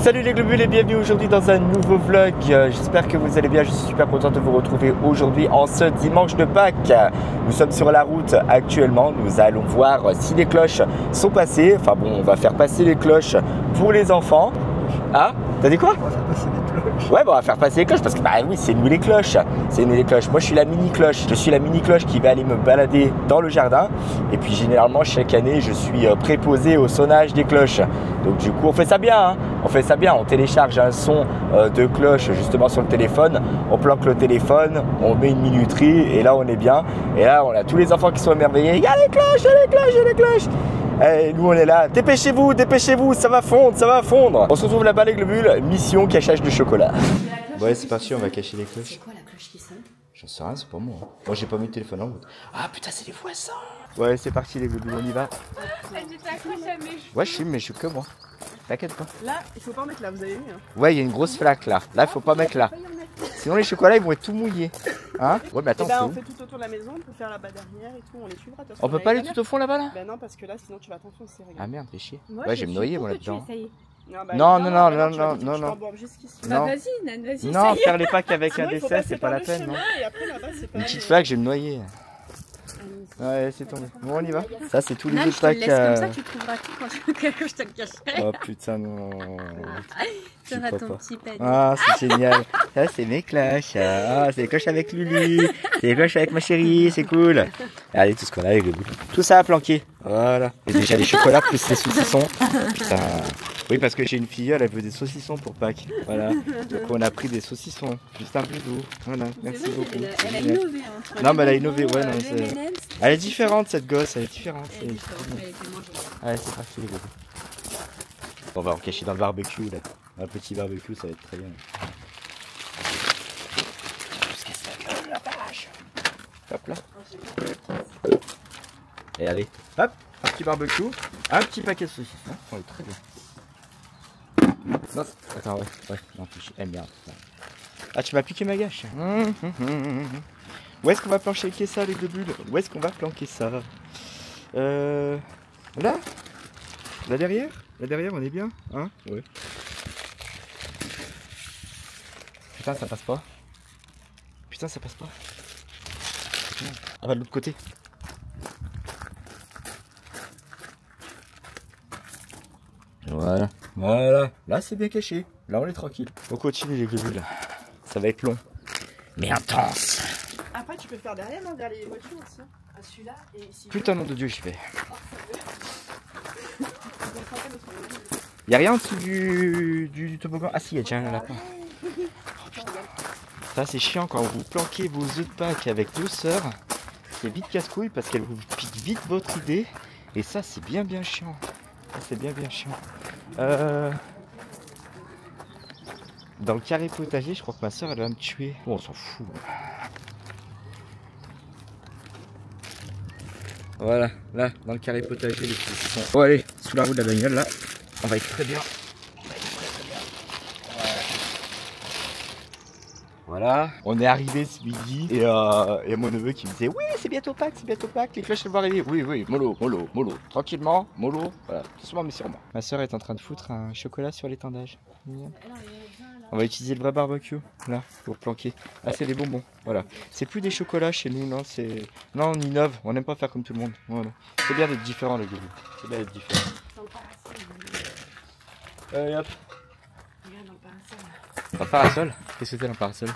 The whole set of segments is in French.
Salut les globules et bienvenue aujourd'hui dans un nouveau vlog. J'espère que vous allez bien, je suis super content de vous retrouver aujourd'hui en ce dimanche de Pâques. Nous sommes sur la route actuellement, nous allons voir si les cloches sont passées. Enfin bon, on va faire passer les cloches pour les enfants. Ah, t'as dit quoi? On va faire passer les cloches. Ouais, bon, on va faire passer les cloches parce que bah oui, c'est nous les cloches. C'est nous les cloches. Moi, je suis la mini cloche. Je suis la mini cloche qui va aller me balader dans le jardin. Et puis, généralement, chaque année, je suis préposé au sonnage des cloches. Donc, du coup, on fait ça bien. Hein. On fait ça bien. On télécharge un son de cloche justement sur le téléphone. On planque le téléphone. On met une minuterie. Et là, on est bien. Et là, on a tous les enfants qui sont émerveillés. Il y a les cloches, il y a les cloches, il y a les cloches. Et nous on est là, dépêchez-vous, ça va fondre, ça va fondre. On se retrouve là-bas les globules, mission cachage de chocolat. Ouais, c'est parti, on va cacher les cloches. C'est quoi la cloche qui sonne? J'en sais rien, c'est pas moi. Moi j'ai pas mis le téléphone en route. Ah putain, c'est les voisins. Ouais, c'est parti les globules, on y va. Elle était accrochée à mes cheveux. Ouais, je suis, mais je suis que moi. T'inquiète pas. Là, il faut pas en mettre là, vous avez vu. Hein. Ouais, il y a une grosse flaque là. Là, il faut pas mettre là. Sinon les chocolats ils vont être tout mouillés. Hein? Ouais, mais attends, on fait tout autour de la maison pour faire là-bas derrière et tout, on les suivra. On peut pas aller tout au fond là-bas là? Ben non, parce que là sinon tu vas t'enfoncer. Ah merde, fais chier. Moi, Ouais, je vais me noyer moi là-dedans. Non, Non. Bah vas-y, Nan, vas-y. Non, faire les packs avec un Sinon, il faut décès, passer c'est pas par la le peine, chemin, non? et après, là-bas, c'est pas Une petite flaque, je vais me noyer. Ouais, c'est tombé. Bon, on y va. Ça, c'est tous les Nan, autres je te le packs. laisse comme ça, tu trouveras tout quand je te le cacherai. Oh putain, non. Tu auras ton petit panier. Ah, c'est génial. Ça, c'est mes cloches. Ah, c'est les cloches avec Lulu. C'est les cloches avec ma chérie. C'est cool. Allez, tout ce qu'on a avec le bout. Tout ça à planquer. Voilà. Et déjà les chocolats plus les saucissons. Putain. Oui, parce que j'ai une filleule, elle veut des saucissons pour Pâques. Voilà. Donc, on a pris des saucissons. Juste un peu d'eau. Voilà. Merci beaucoup. Elle a innové. Hein. Non, mais elle a innové. Ouais, non, c'est. Elle est différente, cette gosse. Elle est différente. Allez, c'est parti, les gars. On va en cacher dans le barbecue, là. Un petit barbecue, ça va être très bien. Jusqu'à ce que la vache. Hop là. Et allez, hop, un petit barbecue, un petit paquet de saucissons. On est très bien. Non, attends, ouais, non, eh merde. Ah, tu m'as piqué ma gâche. Où est-ce qu'on va planquer ça, les globules? Où est-ce qu'on va planquer ça? Là? Là derrière? Là derrière, on est bien? Hein? Ouais. Putain, ça passe pas. Putain, ça passe pas. On va de l'autre côté. Voilà. Voilà. Là, c'est bien caché. Là, on est tranquille. On continue, les globules. Ça va être long. Mais intense. Après, tu peux faire derrière, non, vers les voitures aussi. À celui-là et ici. Putain, nom de Dieu, j'y vais. Y'a rien en dessous du toboggan? Ah si, y'a déjà un lapin. Oh putain. Ça c'est chiant quand vous planquez vos œufs de Pâques avec vos sœurs. C'est vite casse-couille parce qu'elles vous piquent vite votre idée. Et ça c'est bien chiant. Ça c'est bien chiant. Dans le carré potager, je crois que ma sœur elle va me tuer. Bon, on s'en fout. Voilà, là, dans le carré potager, les petits sont. Oh allez, sous la roue de la bagnole là. On va être très bien. Voilà, on est arrivé ce midi et mon neveu qui me disait oui c'est bientôt Pâques, les cloches vont arriver. Oui, mollo, tranquillement, mollo, voilà, doucement mais sûrement. Ma soeur est en train de foutre un chocolat sur l'étendage. On va utiliser le vrai barbecue là pour planquer. Ah c'est des bonbons, voilà. C'est plus des chocolats chez nous, non, c'est. Non, on innove, on n'aime pas faire comme tout le monde. Voilà. C'est bien d'être différent les gars. C'est bien d'être différent. Hop. Regarde dans le parasol. Un parasol? Qu'est-ce que c'est un parasol?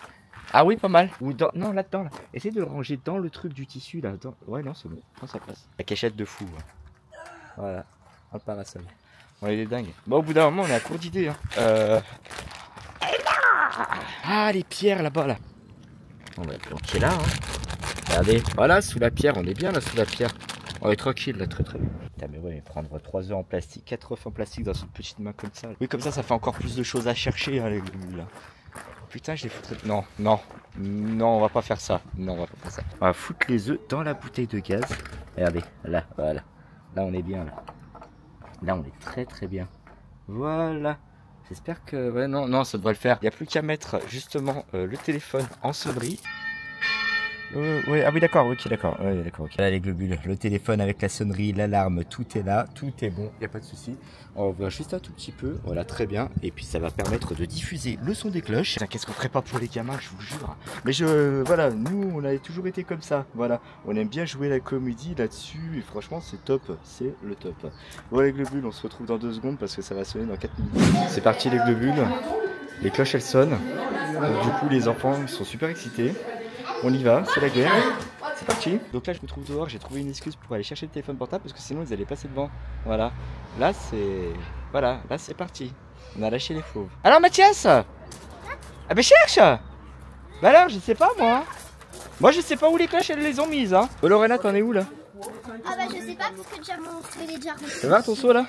Ah oui, pas mal. Ou dans. Non, là-dedans, là. Essaye de le ranger dans le truc du tissu, là. Ouais, non, c'est bon. Prends sa place. La cachette de fou. Ouais. Voilà. Un parasol. On est des dingues. Bon, au bout d'un moment, on est à court d'idées. Hein. Ah, les pierres là-bas, là. On va planquer là. Hein. Regardez. Voilà, sous la pierre. On est bien là, sous la pierre. On est tranquille là, très bien. Putain, mais ouais, prendre 3 œufs en plastique, 4 œufs en plastique dans une petite main comme ça. Oui, comme ça fait encore plus de choses à chercher, hein, les globules là. Putain, je les foutrais. Non, on va pas faire ça. Non, on va pas faire ça. On va foutre les œufs dans la bouteille de gaz. Regardez, là, voilà. Là, on est bien là. Là, on est très bien. Voilà. J'espère que. Ouais, non, ça devrait le faire. Il n'y a plus qu'à mettre justement le téléphone en sonnerie. Ouais, ah oui, d'accord, ok, d'accord. Ouais, d'accord, ok. Là, les globules, le téléphone avec la sonnerie, l'alarme, tout est là, tout est bon, il n'y a pas de souci. On va ouvrir juste un tout petit peu, voilà, très bien. Et puis ça va permettre de diffuser le son des cloches. Qu'est-ce qu'on ferait pas pour les gamins, je vous jure. Mais voilà, nous, on a toujours été comme ça, voilà. On aime bien jouer la comédie là-dessus, et franchement, c'est top, c'est le top. Bon, les globules, on se retrouve dans 2 secondes parce que ça va sonner dans 4 minutes. C'est parti, les globules. Les cloches, elles sonnent. Donc, du coup, les enfants, ils sont super excités. On y va, c'est la guerre. C'est parti. Donc là, je me trouve dehors. J'ai trouvé une excuse pour aller chercher le téléphone portable parce que sinon, ils allaient passer devant. Voilà. Là, c'est... Voilà, là, c'est parti. On a lâché les fauves. Alors, Mathias? Ah ben, cherche. Bah alors, je sais pas, moi. Moi, je sais pas où les cloches, elles les ont mises, hein. Oh, Lorena, t'en es où, là? Ah bah, je sais pas parce que déjà montré les déjà. Ça va, ton saut, là?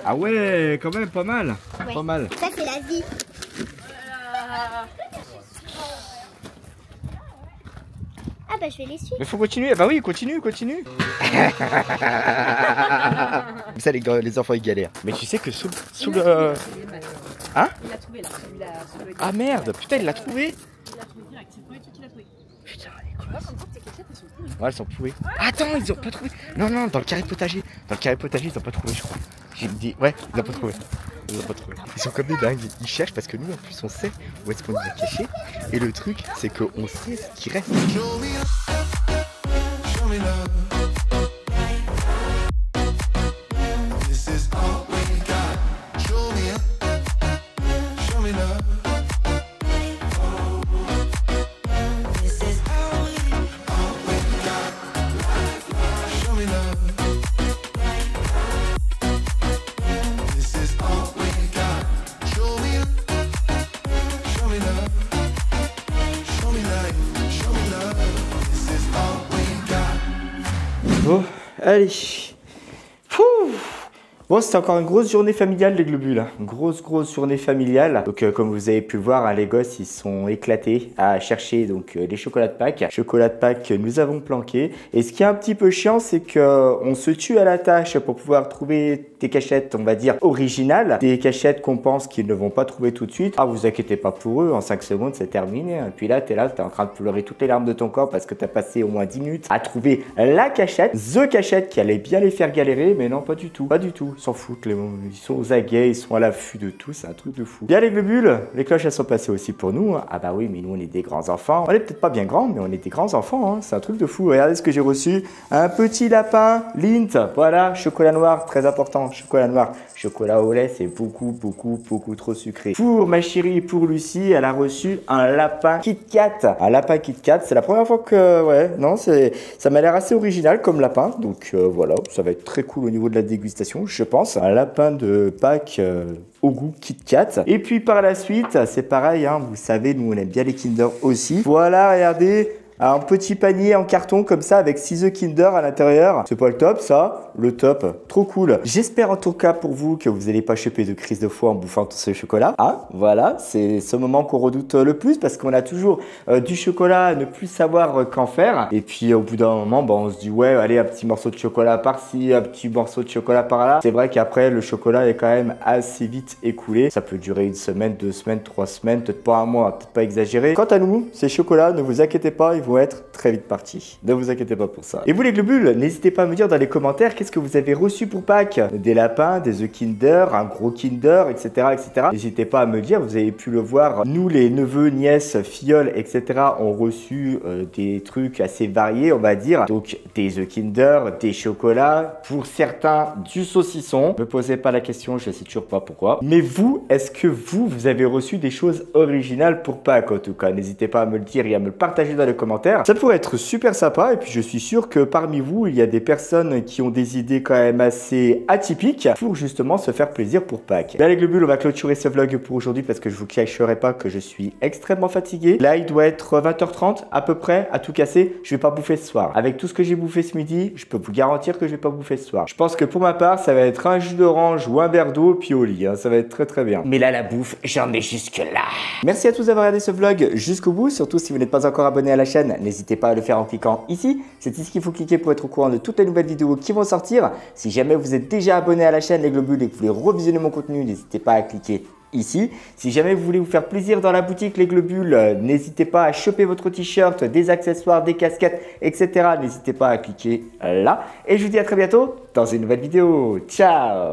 Ah ouais, quand même, pas mal. Ouais. Pas mal. Ça, c'est la vie. Ah bah je vais les suivre. Mais faut continuer. Bah oui, continue. Ça, les enfants, ils galèrent. Mais tu sais que sous le... Hein? Il l'a trouvé là, celui-là. Ah merde, putain, il l'a trouvé. Il l'a trouvé direct, c'est le premier truc qu'il a trouvé. Putain, les cloches. Comme ça, tes cachettes, elles sont pourries. Ouais, elles sont pourries. Attends, ils ont pas trouvé. Non, dans le carré potager. Dans le carré potager, ils ont pas trouvé, je crois. J'ai dit, ouais, ils ont pas trouvé. Ils sont comme des dingues. Ils cherchent parce que nous, en plus, on sait où est-ce qu'on les a cachés. Et le truc, c'est qu'on sait ce qui reste. Bon, allez. Pouh. Bon, c'était encore une grosse journée familiale, les globules. Une grosse journée familiale. Donc, comme vous avez pu le voir, hein, les gosses, ils sont éclatés à chercher donc les chocolats de Pâques. Chocolats de Pâques que nous avons planqués. Et ce qui est un petit peu chiant, c'est qu'on se tue à la tâche pour pouvoir trouver des cachettes, on va dire, originales. Des cachettes qu'on pense qu'ils ne vont pas trouver tout de suite. Ah, vous inquiétez pas pour eux, en 5 secondes, c'est terminé. Et puis là, t'es en train de pleurer toutes les larmes de ton corps parce que t'as passé au moins 10 minutes à trouver la cachette. The cachette qui allait bien les faire galérer, mais non, pas du tout. Pas du tout. Ils s'en foutent, ils sont aux aguets, ils sont à l'affût de tout, c'est un truc de fou. Bien les globules, les cloches elles sont passées aussi pour nous. Ah bah oui, mais nous on est des grands enfants. On est peut-être pas bien grands, mais on est des grands enfants, hein. C'est un truc de fou. Regardez ce que j'ai reçu. Un petit lapin Lindt. Voilà, chocolat noir, très important. Chocolat noir. Chocolat au lait, c'est beaucoup trop sucré. Pour ma chérie, pour Lucie, elle a reçu un lapin Kit Kat. Un lapin Kit Kat, c'est la première fois que... Ouais, non, ça m'a l'air assez original comme lapin. Donc voilà, ça va être très cool au niveau de la dégustation, je pense. Un lapin de Pâques au goût Kit Kat. Et puis par la suite, c'est pareil, hein, vous savez, nous on aime bien les Kinder aussi. Voilà, regardez. Un petit panier en carton comme ça avec 6 œufs Kinder à l'intérieur. C'est pas le top ça? Le top. Trop cool. J'espère en tout cas pour vous que vous n'allez pas choper de crise de foi en bouffant tout ce chocolat. Ah, voilà, c'est ce moment qu'on redoute le plus parce qu'on a toujours du chocolat à ne plus savoir qu'en faire. Et puis au bout d'un moment, on se dit ouais, allez, un petit morceau de chocolat par-ci, un petit morceau de chocolat par-là. C'est vrai qu'après, le chocolat est quand même assez vite écoulé. Ça peut durer 1 semaine, 2 semaines, 3 semaines, peut-être pas un mois, peut-être pas exagérer. Quant à nous, ces chocolats, ne vous inquiétez pas, ils vont être très vite partis. Ne vous inquiétez pas pour ça. Et vous les globules, n'hésitez pas à me dire dans les commentaires qu'est-ce que vous avez reçu pour Pâques. Des lapins, des œufs Kinder, un gros Kinder, etc. etc. N'hésitez pas à me dire, vous avez pu le voir, nous les neveux, nièces, filleuls, etc. ont reçu des trucs assez variés, on va dire. Donc des œufs Kinder, des chocolats, pour certains du saucisson. Ne me posez pas la question, je sais toujours pas pourquoi. Mais vous, est-ce que vous avez reçu des choses originales pour Pâques en tout cas? N'hésitez pas à me le dire et à me le partager dans les commentaires. Ça pourrait être super sympa et puis je suis sûr que parmi vous, il y a des personnes qui ont des idées quand même assez atypiques pour justement se faire plaisir pour Pâques. Là les globules, on va clôturer ce vlog pour aujourd'hui parce que je vous cacherai pas que je suis extrêmement fatigué. Là, il doit être 20h30 à peu près, à tout casser. Je vais pas bouffer ce soir. Avec tout ce que j'ai bouffé ce midi, je peux vous garantir que je vais pas bouffer ce soir. Je pense que pour ma part, ça va être un jus d'orange ou un verre d'eau puis au lit, hein. Ça va être très bien. Mais là, la bouffe, j'en ai jusque là. Merci à tous d'avoir regardé ce vlog jusqu'au bout. Surtout si vous n'êtes pas encore abonné à la chaîne, n'hésitez pas à le faire en cliquant ici. C'est ici qu'il faut cliquer pour être au courant de toutes les nouvelles vidéos qui vont sortir. Si jamais vous êtes déjà abonné à la chaîne Les Globules et que vous voulez revisionner mon contenu, n'hésitez pas à cliquer ici. Si jamais vous voulez vous faire plaisir dans la boutique Les Globules, n'hésitez pas à choper votre t-shirt, des accessoires, des casquettes, etc. N'hésitez pas à cliquer là. Et je vous dis à très bientôt dans une nouvelle vidéo. Ciao!